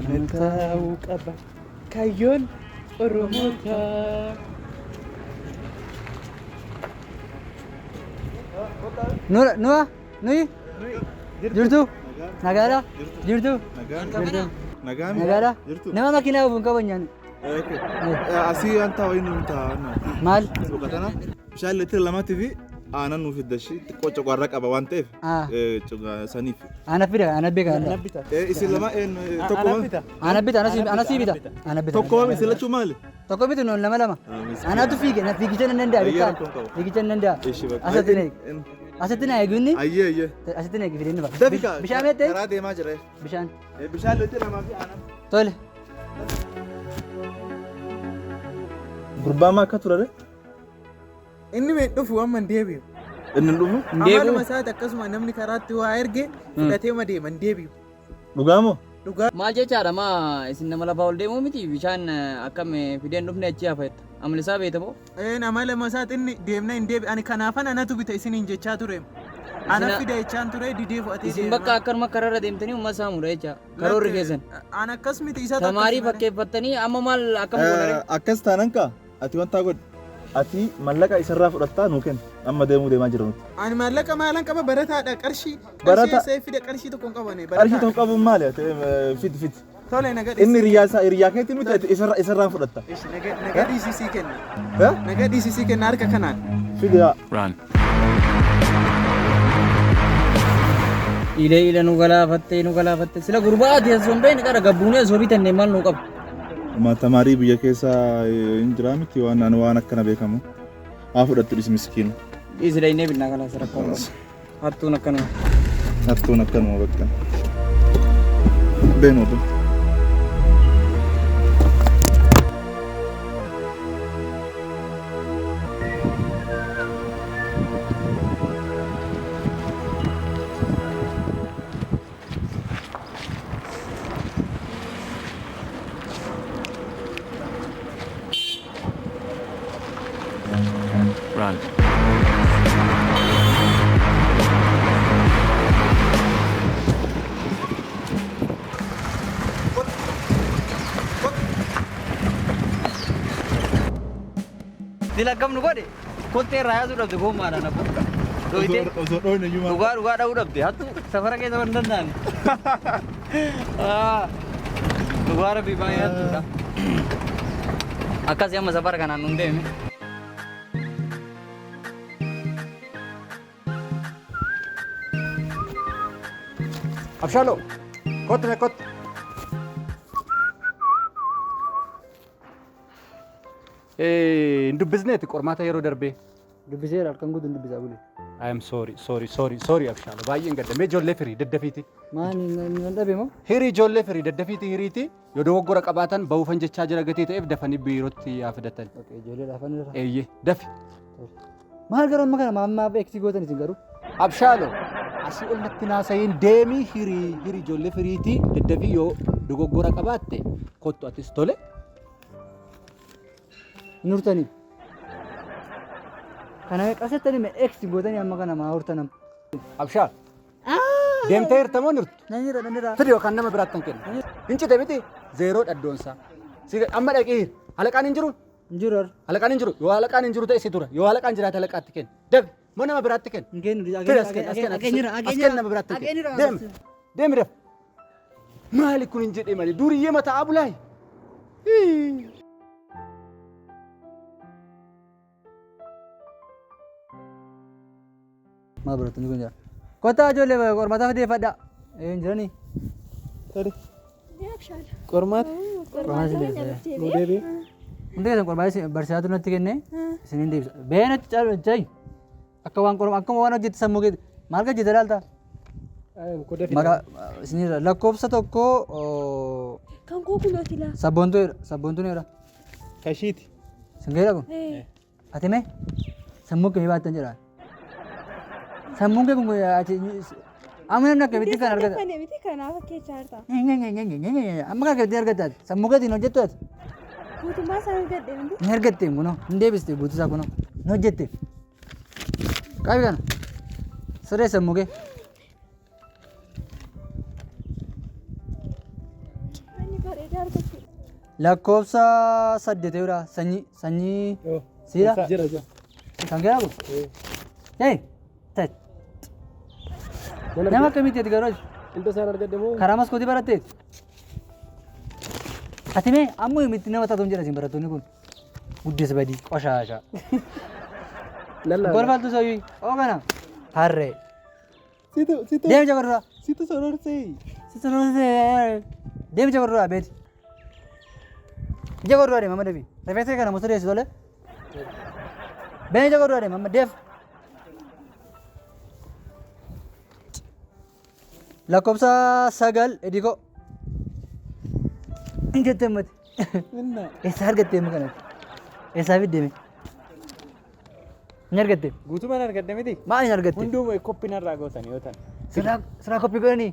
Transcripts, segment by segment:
Milkaa'uu qaba kaayyoon Oromootaa. Nuyi jirtu nagaadha jirtu nagaadha nama makiinaa ofuun qaban asii wanta wayii nuun ta'a. maal Boqotana bishaan liitira lamaatiif aannan nuuf hiddashi xiqqoo coqorra qaba waan ta'eef saniif. ana fida ana beeka Isin lama tokko ana bita ana si bita ana bita tokko isin lachuu maali? tokko bitu non lama anatu fiige na fiigicha nan danda'a beeka fiigicha nan danda'a asatti na eegunni Ayyee. asatti na eegi fideen ba'a Dafika. bishaan meette Karaa deemaa jira. bishaan Bishaan liitira lamaa fi aannan. tole Gurbaan akka ture? Inni mee dhufu amma hin deebi'u. Inni dhufu? Amaluma isaati akkasuma namni karaatti waa erge fudhatee deema hin deebi'u. Dhugaa moo? Dhugaa. Maal jechaadha maa isin nama lafaa ol deemuu miti bishaan akkam fideen dhufne achi hafetta amala isaa beektamoo? Amaluma isaati inni deemna hin deebi'u. Ani kanaafan anatu bita isiniin jechaa ture. Ana fida jechaan ture didee fudhatee Isin bakka akkanuma kararra deemtanii uummata saamudha jecha karoorri keessan. Ana akkas miti isa Tamaarii fakkeeffattanii amma maal akkam godhare? Akkas taanan kaa ati wanta godhi. Ati mallaqa isarraa fudhattaa nuu kenna. Amma deemaa jira nuti. Ani maallaqa maalan qaba barataadha qarshii. Barata. Qarshii fida qarshii tokko hin qabane. Qarshii tokko qabuun maali? Fiti. Tole nagaa Inni hiriyaa keetti miti isarraan fudhatta. nagaa DCC kenna. Nagaa DCC kenna harka kanaan. Fidaa. Ilee nu galaafatte sila gurbaati osoo hin beekne qara gabbuunee osoo bitanne maal nuu qabu? Tamaarii biyya keessa hin jiraa miti waan akkana beekamu. Haa fudhattu dhis miskiina. Dhiisila innee binnaa kanaa sarakkaa hattuun akkanuma. Hattuun akkanuma bakka. Beenoodha. Run. Sila akkam nu godhe kottee irraa yaasuu dhabde gommaadhaan abbo. Osoo dhoofne iyyuu maal? Dhugaa dha'uu dhabde hattu safara keessa waan danda'an. Dhugaa rabbii baay'ee hattuudha. Akkasii amma safara kanaan nu hin deemne. Abshalo, kot. Dubbisneeti qormaata yeroo darbee. dubbiseera halkan guutuun dubbisaa bule I am sorry Abshalo. Baay'een gaddamee ijoollee firii daddafiiti. maani nan dhabe moo Hirii ijoollee firii daddafiiti hiriiti. Yoo dogoggora qabaatan ba'uufan jechaa jira gatii ta'eef dafanii biirootti yaa fidatan. ijoollee dhaafan irra Eeyyee dafi. maal garuu amma kana maammaa beeksii gootan isin garuu Abshalo asii ol natti naasa'iin deemii hirii ijoollee firiiti daddafii yoo dogoggora qabaatte kottu atis tole. nurtanii kana qasettanii mee eeksii gootanii amma kana maa hortanam Abshal deemtee hirtamoo nirtu. nan irra Fidi yookaan nama biraatti kan kennu. Hincite miti zeeroo dhaddoonsaa. Amma dhaqee halaqaan hin jiru. injiru ar Halaqaan hin jiru. Yoo halaqaan hin jiru ta'e si tura. Yoo halaqaan jiraate halaqaatti kennu. Dabi moo nama biraatti kennu. ngeen Fidi as kennu nama biraatti kennu. Deemi daf. Maali kun hin jedhee malee duriyyee mataa abulaay. maa biratti ni gunjaa kottaa ijoollee qormaata fideeffadha hin jiranii Qormaata. qormaata si deebisa Nu deebi'e. hundi keessan qormaata barsiisaatu natti kenne isiniin deebisa bee natti caalchay akka waan hojjette sammuu keetti maal hojjette laalta maqaa isinirra lakkoofsa tokko Kan kukulooti laa. sabboontuun jedha Kashiiti. singeedha kun ati mee sammuu kee baattan jedha sammuun kee kun amma namni akkamitti kan argata Miti kanaaf akkeechaa jirta. amma kan akkamitti argataati sammuu keetiin hojjettu ati Guutummaa isaa argadhe miti. ni argatte kunoo hin deebiste guutusaa kunoo ni hojjette qaabi kana siree sammuu kee Bareedaa argachuu. lakkoofsa 8 sanyii siidha kan jedhamu nama akkamitti ati garuu Inta isaan argadde moo? karaa maskootii baratteet ati mee ammoo himitti nama taatuun jedha isin barattoonni kun guddisa badii qoshaasha golfaltu soyyuu oogana harree deemi jabarraa Situ sororsee. deemi jabarraa beeti jabarraa deema amma deebi rifeensa kana musa deessi tole been jabarraa deema amma deef lakkoofsa 9 ediko injette mati eessa argattee mu kanatti eessaa fiddeeme hin argatte Guutumaan argadde miti? maal hin argatte Hunduu koppinarraa gootan yoo ta'an. siraa koppii godhanii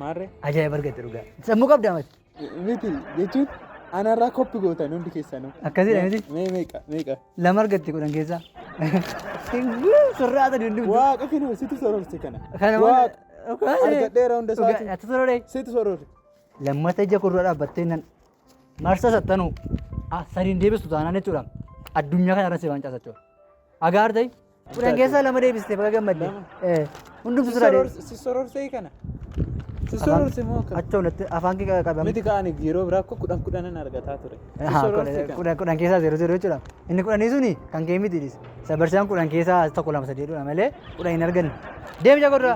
Maarree? ajaa'iba argatte dhugaa sammuu qabdaa mati Miti jechuun anarraa koppi gootan hundi keessanuu. akkasiidha miti Meeqa? lama argatte kudhan keessaa surraa sadii hundi Waaqa kennu situ sororse kana. kana Argadheera hunda isaati. ati sororee Situ sororse. lammata ija kurraa dhaabbattee nan marsa sattanuu sadiin deebistu taanaan jechuudha addunyaa kana irra si waan caasachuudha agaar ta'e kudhan keessaa lama deebistee baga gammadde hundumtu sirraa deebiste Si sororsee kana. Si sororse moo akka? acha ulatti afaan kee qabame Miti ka'anii yeroo biraa akka kudhanan argataa ture. Si sororse kana. kudhan keessaa 0 jechuudha inni kudhanii suni kan kee miti sabarsaan kudhan keessaa tokko lama sadii jedhudha malee kudhan hin arganne deemi jagodraa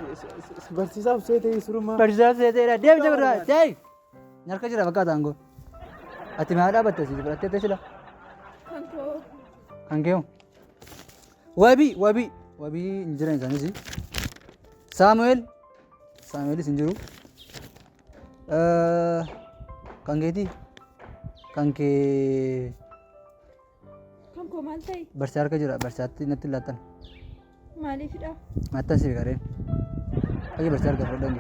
Barsiisaaf seetee surumaa. barsiisaaf seeteedha deemi jagodraa deemi nyarka jira fakkaata aangoo ati maa dhaabatte si fudhattee sila Kan koo. kan kee wabii hin jiran isaanis saamu'eel hin jiru kan keetii kan kee Kan koo maal ta'e? barsiisaa harka jira barsiisaatti natti laattan Maaliifidha? mattan si gareen kayya barsiisaa harka fudhadhan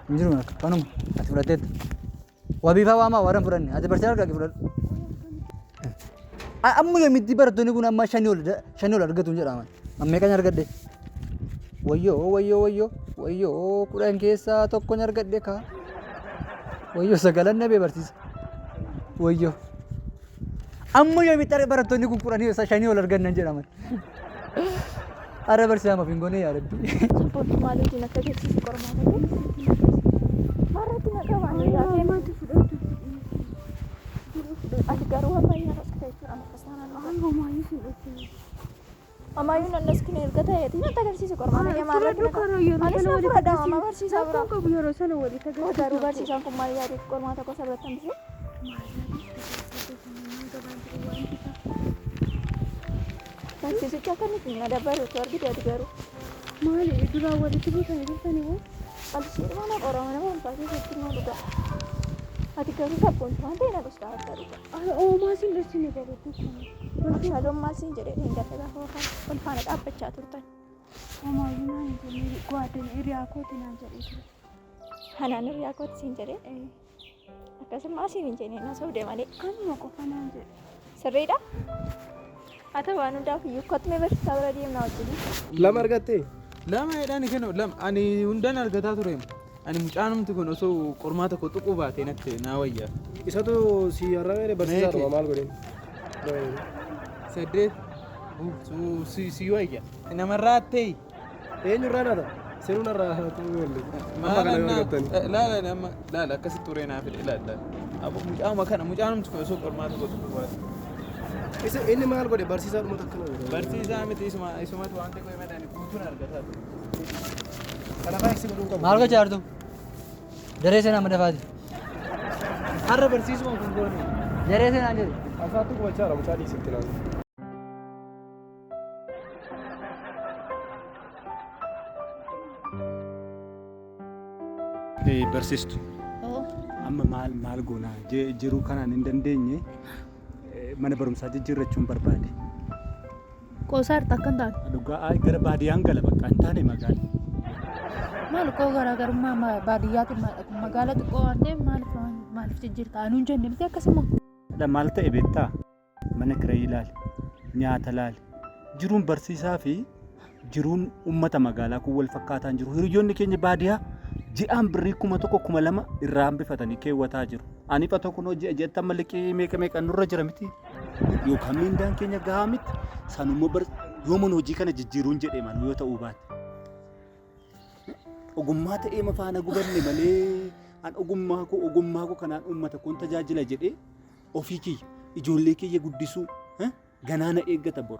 hin jiru akka kanuma ati fudhatteetta wabii faa waamaa warran fudhanne ati barsiisaa harka fudhadhu amma yoomitti barattoonni kun amma 5 ol argatu hin jedhaman ammee kan argadde wayyoo kudhan keessaa tokko argadde kaa wayyoo 9 nabee barsiisa wayyoo amma yoomitti barattoonni kun 5 ol argannan jedhaman ara barsiisaa maaf hin goone yaadabbi Sabboonni maaliitiin akka jechiisi qormaata ta'e? Maarratti na qabaanii yaadee maati fudhatu? Ati garuu ammayyaa rakkata jechuudha amma kasaanaan nama. Ammayyuu nan daskine erga ta'eeti natti agarsiisa qormaata kee maarratti na qaba. Anis na fudhadha amma barsiisaa bira. Yeroo sana walitti agarsiisa. Garuu barsiisaan kun maal yaadee qormaata gosa biratti hambisee? Barsiisichi akkamitti na dabbaruutu argite ati garuu. Maali duraa walitti buutanii jirtanii moo? Qalshiidhuma na qorama nama ulfaatiisatti nuu dhuga. Ati garuu sabboontu waan ta'e na dhustaa akka dhuga. Oomaa siin dhufsine galuutti kun. Shaaloon maal siin jedhee hin galle gaafa ol faana dhaabbachaa turtan. Oomayyuu naan hin jenne gaaddeen hiriyaa kooti naan jedhee ture. Kanaan hiriyaa kooti siin jedhee. Akkasuma siin hin jenne na sobdee malee. Kanuma qofa naan jedhe. Sirriidha? Haa ta'u waan hundaaf iyyuu kottumee barsiisaa bira deemnaa wajjin. Lama argattee? Lama jedhani kennu ani hundan argataa ture. Ani mucaanumti kun osoo qormaata koo tuquu baatee natti naa wayyaa. Isatu si arrabee barsiisaadhuma maal godhin? 8 si wayya. Namarraa ta'e. Eenyurraa naata? Seeruun irraa ta'uu malee. Amma kana yoo argattani. Laala akkasitti turee naa fide ilaalla. Mucaanumti kun osoo qormaata koo tuquu baate. Inni maal godhe barsiisaadhuma akkana godhe? Barsiisaa miti isumatu waan ta'e himatan guutuun argataa ture. Kanaafaa isin godhuun qabu. maal gochaa jirtu daree seenaa madafaati Har'a barsiisuma kun goone. daree seenaa jedhu Afaatu gubachaa jira mucaa dhiisitti laatu. Barsiistu. Amma maal goonaa jiruu kanaan hin dandeenye mana barumsaa jijjiirrachuun barbaade. Qoosaa harta akka hin taane. Dhugaa gara baadiyyaan gala bakka hin taane magaala. Maal koo garaagarummaa baadiyyaatti magaala xiqqoo waan ta'eef maaliif jijjiirta? Anuu hin jenne miti akkasuma. Maal ta'e beektaa? Mana kireeyii ilaali, nyaata ilaali. Jiruun barsiisaa fi jiruun uummata magaalaa kun wal fakkaataan jiru. Hiriyoonni keenya baadiyyaa ji'aan birrii 1,200 irraa hambifatanii keewwataa jiru. Ani fa tokko ji'a jettan malliqii meeqa nurra jira miti. Yookaan miindaan keenya gahaa miti. Sanummoo yoomuun hojii kana jijjiiruun jedhee malu yoo ta'uu baate. Ogummaa ta'ee mafaana gubanne malee an ogummaa koo kanaan uummata kun tajaajila jedhee ofii kiyya ijoollee kiyya guddisuu ganaana eeggata bor.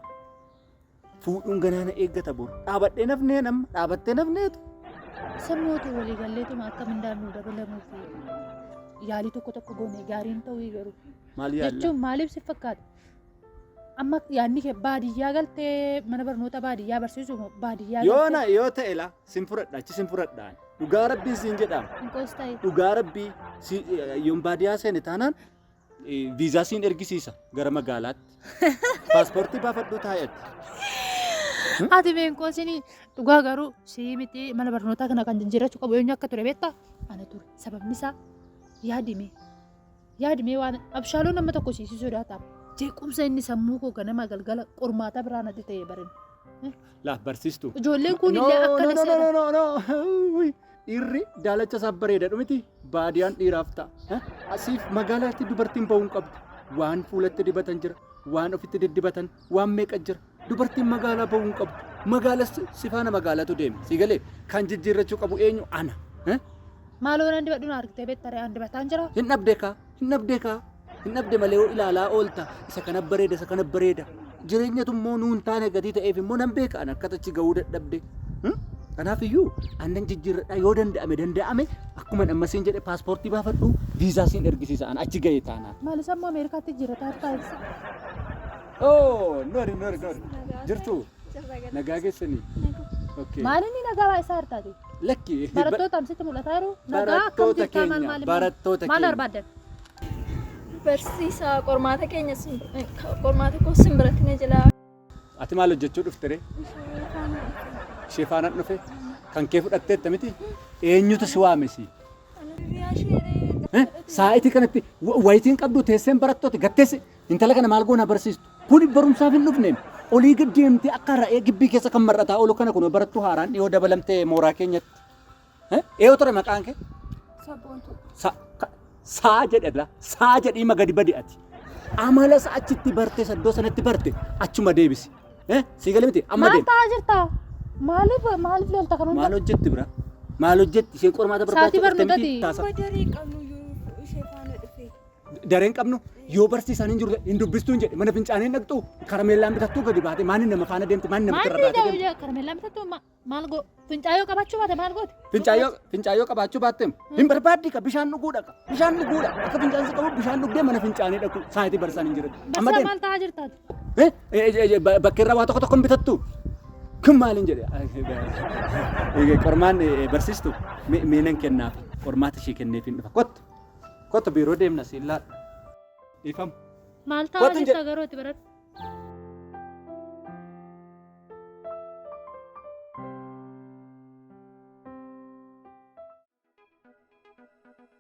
Fuudhuun ganaana eeggata bor. Dhaabattee nafnee nama dhaabattee nafneetu. Sammuutu walii galleetuma akka mindaan nu dabalamuuf yaalii tokko goone gaariin ta'uu garuu. Maal yaalla? Jechuun maaliif si fakkaata? Amma yaadni kee baadiyyaa galtee mana barnoota baadiyyaa barsiisu baadiyyaa galtee. Yoo ta'e la sin fudhadha achi sin fudhadhaan. Dhugaa rabbii siin jedhama. Hinkoos ta'e. Dhugaa rabbii yoon baadiyyaa seene taanaan viizaa siin ergisiisa gara magaalaatti. Paaspoortii baafadhuu taa'etti. Ati beenkoosini dhugaa garuu sii miti mana barnootaa kana kan jijjiirrachuu qabu eenyu akka ture beektaa? Ana ture. Sababni isaa yaadimee waan abshaaloo nama tokko siisii sodaataaf. Jeequmsa inni sammuu koo ganama galgala qormaata biraan adda ta'e barin. Laa barsiistu. Ijoolleen kun illee akka daseera. Dhiirri daalacha isaaf bareeda dhumiti baadiyyaan dhiiraaf ta'a. Asiif magaalaatti dubartiin ba'uun qabdu. Waan fuulatti dibatan jira. Waan ofitti diddibatan. Waan meeqa jira. Dubartiin magaalaa ba'uun qabdu. Magaalas sifaana magaalaatu deeme. Sigalee kan jijjiirrachuu qabu eenyu ana. Maaloo nan dibadhu na argitee beektaree an dibataan jira. Hin dhabdee kaa. Hin dhabde malee ilaalaa oolta. Isa kana bareeda. Jireenyatu immoo nuun taane gatii ta'eef immoo nan beeka an akka tachi gahuu dadhabde. Kanaafiyyuu aannan jijjiirradhaa yoo danda'ame akkuma ammasiin jedhe paaspoortii baafadhu viizaa siin ergisiisa an achi ga'e taanaan. Maalis ammoo Ameerikaatti jiraata harkaa ibsa. Noori. Jirtu nagaa keessanii. Maalinni nagaa waa isaa hartaati. Lakki. Barattoota amsitti mul'ataa jiru. Nagaa akkam jirtaa maal barattoota keenya. Maal barbaadan? Barsiisaa qormaata keenya qormaata koo simbiratti na jala. Ati maal hojjechuu dhufte ree? Ishee faana dhufe kan kee fudhatteetta miti eenyutu si waamesi? Sa'aatii kanatti wayitiin qabdu teesseen barattooti gatteessi intala kana maal goona barsiistu? Kuni barumsaaf hin dhufne olii gad deemtee akka ra'ee gibbii keessa kan mar'ataa oolu kana kun barattuu haaraan dhiyoo dabalamtee mooraa keenyatti. Eeyoo ture maqaan kee? Saa jedhedha. Saa jedhii magadi badi ati. Amala achitti barte saddoo sanatti barte achuma deebisi. Si galee miti amma deemi. Maal ta'aa jirta? Maaliif lolta kan Maal hojjetti bira? Maal hojjetti? Isheen qormaata Sa'aatii barbaachisa barnootati. Daree qabnu ishee faana dhufe. Dareen qabnu yoo barsiisaan hin jiru hin dubbistuu hin jedhe mana fincaanii dhaqxu karameellaan bitattuu gadi baate maani nama faana deemte maani nama irra baate deemte. Karameellaan bitattu maal go fincaayoo qabaachuu baate maal goote? Fincaayoo qabaachuu baatteem hin barbaaddi ka bishaan dhuguudha akka fincaan si qabu bishaan dhugdee mana fincaanii dhaqu sa'aatii barsaan hin jiran. Amma Barsaa deem. maal ta'aa jirtaati? Bakka irraa waa tokko hin bitattu. Kun maaliin jedhe qormaan barsiistu meenan kennaaf qormaata ishee kenneef hin dhufa kottu biiroo deemna siillaa dhiifamu. Maal ta'aa jirta garooti baratti?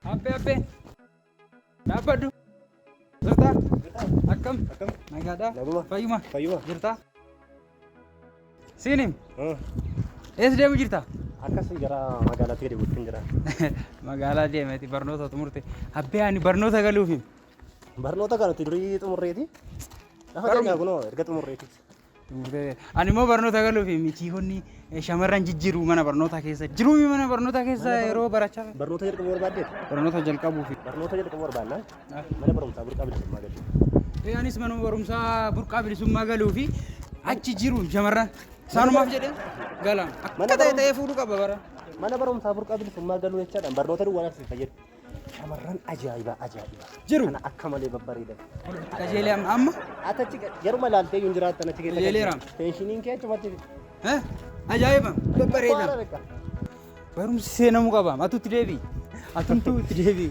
Abbe dhaabbadhu. Jirtaa? Akkam? Nagaadhaa? Fayyuma? Jirtaa? Siinim? Eessa deemu jirta? Akkasii gara magaalaatti gadi buusuun jira. Magaalaa deemeti barnoota xumurte. Abbee ani barnoota galuufi. Barnoota galuutti durii xumurreeti. Lafa keenyaa kunoo erga xumurreeti. Ani immoo barnoota galuufi michiihonni shamarran jijjiiru mana barnootaa keessa. Jiruumi mana barnootaa keessa yeroo barachaa. Barnoota jalqabuu barbaaddeet? Barnoota jalqabuufi. Barnoota jalqabuu barbaannaa? Mana barumsaa burqaa bilisummaa galuufi. Anis mana barumsaa burqaa bilisummaa galuufi achi jiru shamarran. Saanumaaf jedhee galaan akka ta'e fuudhuu qaba bara. Mana barumsaa burqaa bilisummaa galuu jechaadhaan barnoota duwwaan asii fayyadu. Shamarran ajaa'iba. Jiru. Kana akka malee babbareedan. Qajeelee amma. Atachi yeruma laaltee yoo jiraattan achi keessa. Qajeeleeraam. Penshiniin kee achumatti. Ajaa'iba babbareedan. Barumsi seenamuu qaba. Atutti deebi. Atumtuu itti deebi.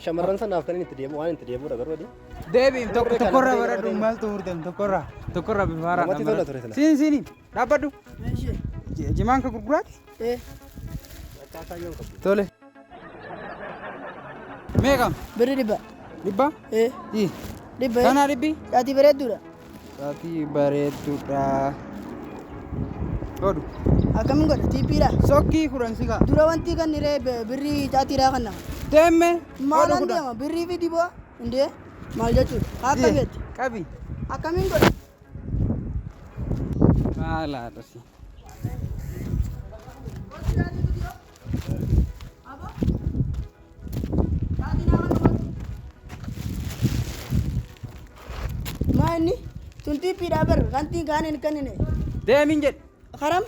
Shamarran sanaaf kan inni itti deemu waan itti deemuudha garuu adii. Deebiin tokkorraa baradhu maaltu murteem tokkorraa bifaara. Namatti tola ture sana. Siini dhaabbadhu. Jimaan ka gurguraati? Tole. Meeqam? Birri dhibba. Dhibba? Dhibba. Kanaa dhibbi? Dhaatii bareedduudha. Dhaatii bareedduudha. Odu. Akkamiin godha tiippiidha. Sokkii kudhan sigaa. Dura wanti kan niree birrii caatiidhaa kanna. Deemme. Maalaan deema birrii fi diboo indee maal jechuudha. Akka beekti. Qabi. Akkamiin godha. Maalaa dhasi. Maa inni tun tiippiidhaa bar kantii kaaniin kannine. Deemin jedhe. Karam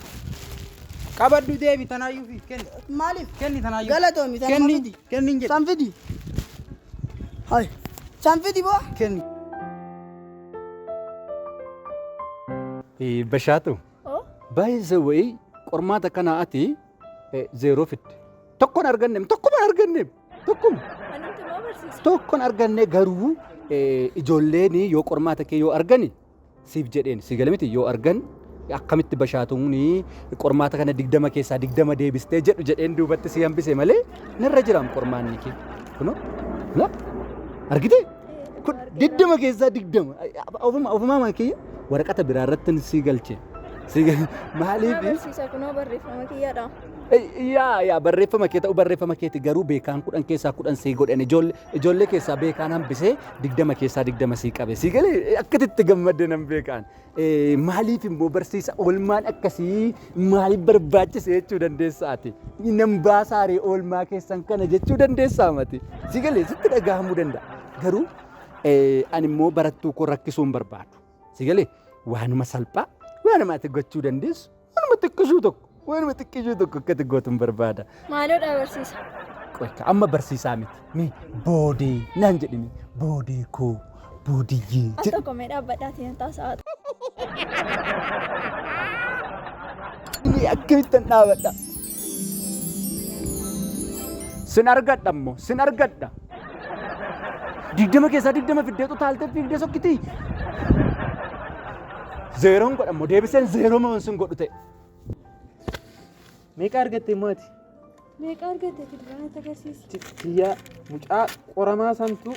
Qabaddu deebi tanaayyuu fi kenni. maaliif Kenni tanaayyuu. galatoomi tan Kenni. fidi. Kenni jedhe. San fidi. Hai. San fidi boo. Kenni. Bashaatu. Oo? Baay'ee wayii qormaata kanaa ati zeeroo fidde. Tokkoon arganneem tokkuma arganneem tokkuma. Anumti moo barsiisa? Tokkoon arganne garuu ijoolleen yoo qormaata kee yoo argani siif jedheen si gala miti yoo argan akkamitti bashaatuun qormaata kana 20 keessaa 20 deebistee jedhu jedheen duubatti si hambise malee narra jiraam qormaanni kee. Kunoo argite? Kun 20 keessaa 20 ofumaa kiyya waraqata biraa irratti si galche. Maaliif? Barsiisa kunoo barreeffama kiyyaadha. Yaa barreeffama kee ta'u barreeffama keeti garuu beekaan 10 keessaa 10 sii godhan ijoollee keessaa beekaan hambisee 20 keessaa 20 sii qabe sii galee akkatitti gammadde nan beekaan maaliif immoo barsiisa oolmaan akkasii maaliif barbaachise jechuu dandeessa ati nan baasaaree oolmaa keessan kana jechuu dandeessaa mati sii galee sitti dhagahamuu danda'a garuu ani immoo barattuu koo rakkisuun barbaadu sii galee waanuma salphaa waanuma ati gochuu dandeessu waanuma xiqqishuu tokko. Waan xiqqishuu tokko akkati gootuun barbaada. Maaloodha barsiisa? Qoyka amma barsiisaa miti. Boodee naan jedhini boodee koo boodiyyee. As tokko mee dhaabbadhaatii nan taasa'aatu. Inni akkamittan dhaabadha. Sin argadha ammoo sin argadha. 20 keessaa 20 fiddeetu taaltee fiigdee sokkitii. Zeeroon godha ammoo deebiseen zeeroo moo sin godhu ta'e. Meeqa argatte mooti? Meeqa argatte fiduraan agarsiisa? Kiyya mucaa qoramaa santu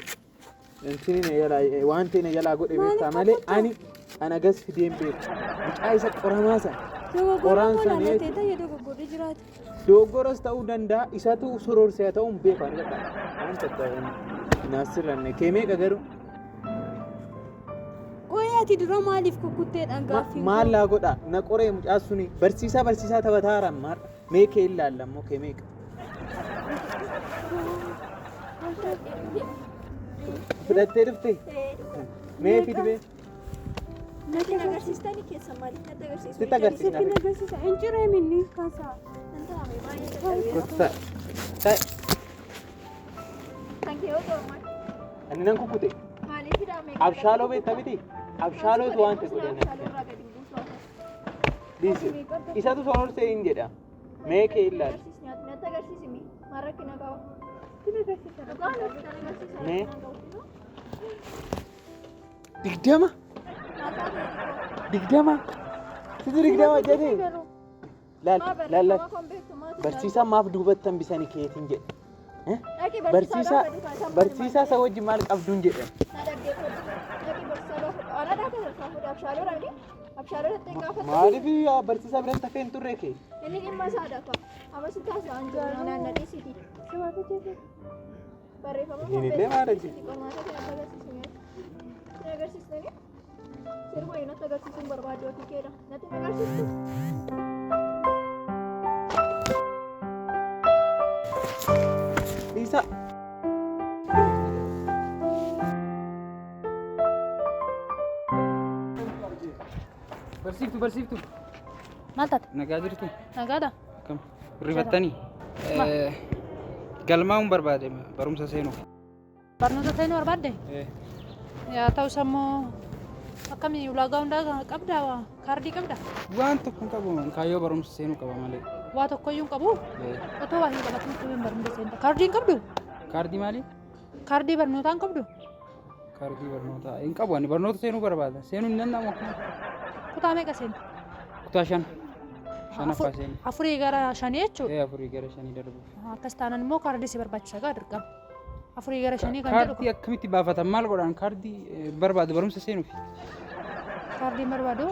waan ta'e na jalaa godhe beektaa malee ani gas fideen beeku. Mucaa isa qoramaa san. Qoraan san dogoggoras ta'uu danda'a isatu sororsee ta'uun beeku argadha. Waan tokko naasirranne kee meeqa garuu? Qoyaati dura maaliif kukkutteedhaan gaaffii? Maal laa godha na qoree mucaa suni barsiisaa taphataa rammaa mee kee ilaalla ammoo kee meeqa? Fudhattee dhuftee? Mee fidbee? Natti agarsiistanii keessa maaliif natti agarsiisu? Sitti agarsiisna. Sitti agarsiisa. Injiree minni kaasaa. Nan taa'ame baay'ee Gosta. Ta'e. Kan kee yoo ta'u maal? Ani nan kukkute. Maaliif hidhame? Abshaaloo beektaa miti? Abshaalootu waan ta'e godhana. Dhiisi. Isatu sororsee hin jedha. Mee kee ilaalla. Natti agarsiisimi. Maal rakkina qaba? Sitti agarsiisa. Dhugaan natti agarsiisa. Mee? 20? 20? Sitti 20 jedhee? Laal. Barsiisaan maaf duubatti hambisanii keetiin jedhe? Barsiisaa isa wajjin maal qabduun jedhe? Maaliif barsiisaa biratti akka hin turre kee? Inni dhimma isaa dhafa. Amma si taasisaa jiru naannoo dhiisiti. Barreeffama Hinillee maal hojii? qormaata kan agarsiisanii. Si agarsiistanii? Sirba natti agarsiisuun barbaadu ofii keedha. Natti agarsiistu. Isa. Barsiiftu. Maal taate? Nagaa jirtu. Nagaadha? Kam? Rifattanii. Galmaa'uun barbaade barumsa seenuuf. Barnoota seenuu barbaadde? Yaa ta'us ammoo akkamii ulaagaa hundaa qabdaa? Kaardii qabdaa? Waan tokko hin qabu kaayyoo barumsa seenuu qaba malee. Waa tokkoyyuu hin qabu? Otoo waa hin qabatin kubbeen barnoota seenta. Kaardii hin qabdu? Kaardii maali? Kaardii barnootaa hin qabdu? Kaardii barnootaa hin qabu ani barnoota seenuu barbaada. Seenuu hin danda'amu akkuma. Kutaa meeqa seenta? Kutaa 5. Shanaffaa seenu. Afurii gara 5 jechuudha? Afurii gara 5 darbu. Akkas taanaan immoo kaardii si barbaachisa gaa dirqama. Afurii gara 5 kan jedhu. Kaardii akkamitti baafatan maal godhan kaardii barbaadu barumsa seenuuf. Kaardii barbaadu?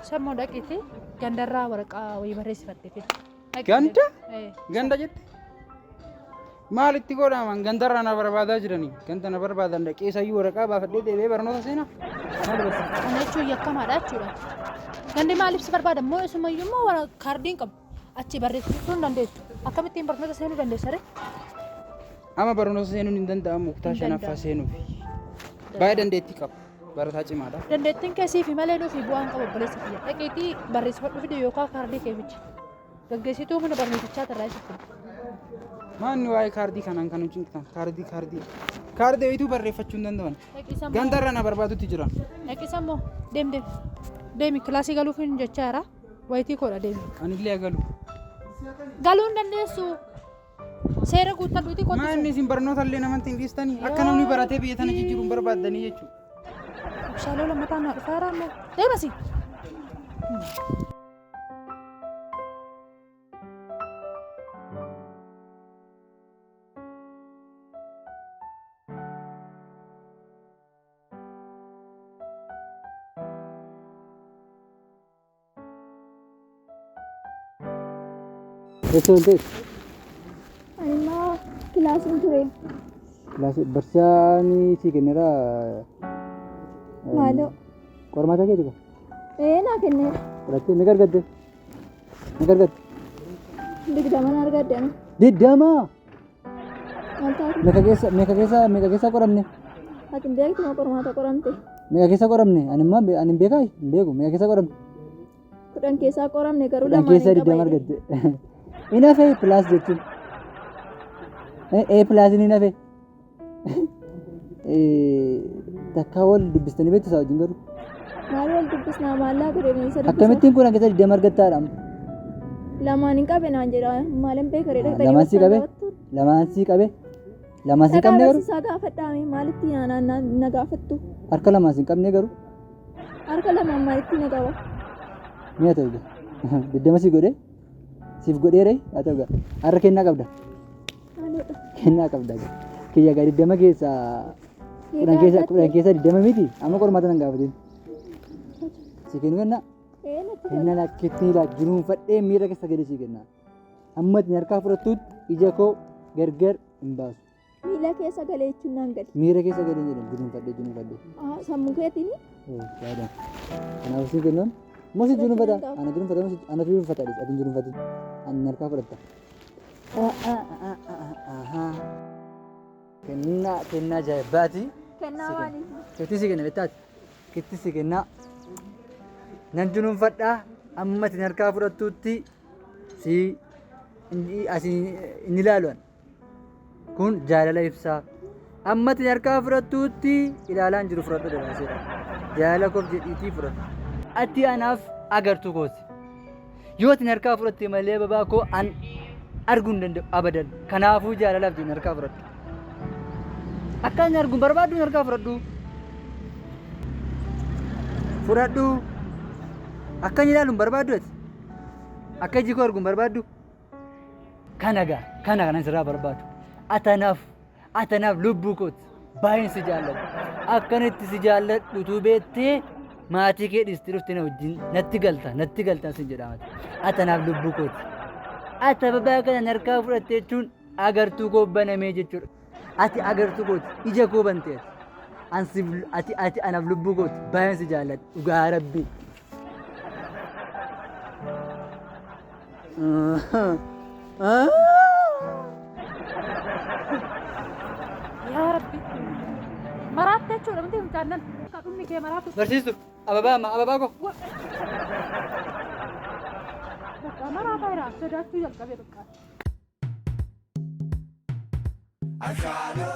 Sammoo dhaqiiti gandarraa waraqaa wayii barreessifattee fidu. Ganda? Ganda jette? Maalitti godhaman gandarraa na barbaadaa jiranii? Ganda na barbaadan dhaqee sayyuu waraqaa baafadhee deebi'ee barnoota seenaa? Kana jechuun yakkamaadha jechuudha. Gandi maaliif si barbaada immoo isumayyuu immoo kaardiin qabu. Achi barreessuu hin dandeessu. Akkamittiin barnoota seenuu dandeessa ree? Ama barnoota seenuun hin danda'amu kutaa shanaffaa seenuuf. Baay'ee dandeettii qaba. Barataa cimaadha. Dandeettiin keessii fi malee nuuf bu'aan qabu obboleessa kiyya. Dhaqiitii barreessifadhu fide yookaan kaardii keeficha. Gaggeessituu mana barnootichaa irraa ibsitu. Maanni waa'ee kaardii kanaan kan hojii kan kaardii. Kaardii wayituu barreeffachuu hin danda'an. Gandarra na barbaadutti jira. Dhaqisa immoo deemi kilaasii galuuf hin jechaara. Wayitii koodha deemi. Anillee galu. Galuu hin dandeessu. Seera guuttadhuutii qotu. Maanni isin barnoota illee namatti hin dhiistanii akka namni baratee biyya tana jijjiiruun barbaaddanii jechuudha. Shaaloo lammataan naa dhufaa raammoo. Deemasi. Eessa wanti? Animaa kilaasiin ture. Barsiisaan si kenneera. Maaloo? Qormaata keeti ka? Naa kenneera. Fudhattee ni gargadde? Ni gargadde? 20 argadde ana. 20? Maal taate? Meeqa keessa qoramne? Ati hin beektu moo qormaata qoramte? Meeqa keessa qoramne? Ani hin beekaa hin beeku. Meeqa keessa qoramne? 10 keessaa qoramne garuu 10 keessa 20 argatte. Ina fe plus jechuun. Plus ni nafe. Takka wal dubbistanii beektu isaa wajjin garuu. Maal wal dubbisnaa maallaa godhanii isa dubbisa. Akkamittiin kun keessa 20 argattaadha? Lamaan hin qabe naan jedha. Maaliin beekare dhaqxanii lamaan si qabe? Lamaan si qabe? Lamaan si qabne garuu? Isaa gaafadhaame maalitti na gaafattu? Harka lamaan si qabne garuu? Harka lamaan maalitti na qaba? Mi'a ta'u gaa. 20 si godhe? Siif godheere? Haa ta'u gaa. Har'a kennaa qabda? Kennaa qabda gaa. Kiyya gaa 20 keessaa 10 keessa 20 miti? Amma qormaata nan gaafatin. Si kennu kennaa? Kenna lakkeetti jiruunfadhee miira keessa gadi si kenna. Amma itti harkaa fudhattuutti ija koo gargar hin baasu. Miila keessa galee jechuun naan gadi. Miira keessa galee jedhan jiruunfadhee. Sammuu keetiini? Yaada. Kanaaf si kennuun moo si jiruunfata? Ana jiruunfata ati jiruunfatin. Ani harkaa fudhatta. Kennaa ajaa'ibaati. Kennaa maaliiti? Keetti si kenna beektaati. Keetti si kennaa. Nan jiruunfadhaa amma itti harkaa fudhattuutti si hin ilaaluun. Kun jaalala ibsaa. Amma itti harkaa fudhattuutti ilaalaan jiru fudhadhu dhabaaseedha. Jaalala koof jedhiitii fudhadhu. Ati anaaf agartuu kooti. Yoo itti harkaa fudhatte malee babaa koo an arguu hin danda'u abadan. Kanaafuu jaalalaaf jedhin harkaa fudhadhu. Akka inni arguun barbaaddu harkaa fudhadhu. Fudhadhu. Akka inni ilaaluun barbaaddu ati. Akka iji koo arguun barbaaddu. Kana gaa kana kanan sirraa barbaadu. Atanaaf lubbuu kooti baay'een si jaalladhu. Akkanitti si jaalladhutu beettee maatii kee dhiistii dhuftee na wajjin natti galta sin jedhamati. Atanaaf lubbuu kooti. Ata babaa kanan harkaa fudhatte jechuun agartuu koo banamee jechuudha. Ati agartuu kooti ija koo bantee ati anaaf lubbuu kooti baay'een si jaalladhu dhugaa rabbii. Yaa Rabbi. Maraattee jechuudha miti himtaannan. Dhumni kee maraatu. Barsiistu ababaa koo. Maraataa jira sodaachuu jalqabee bakka. Ashado.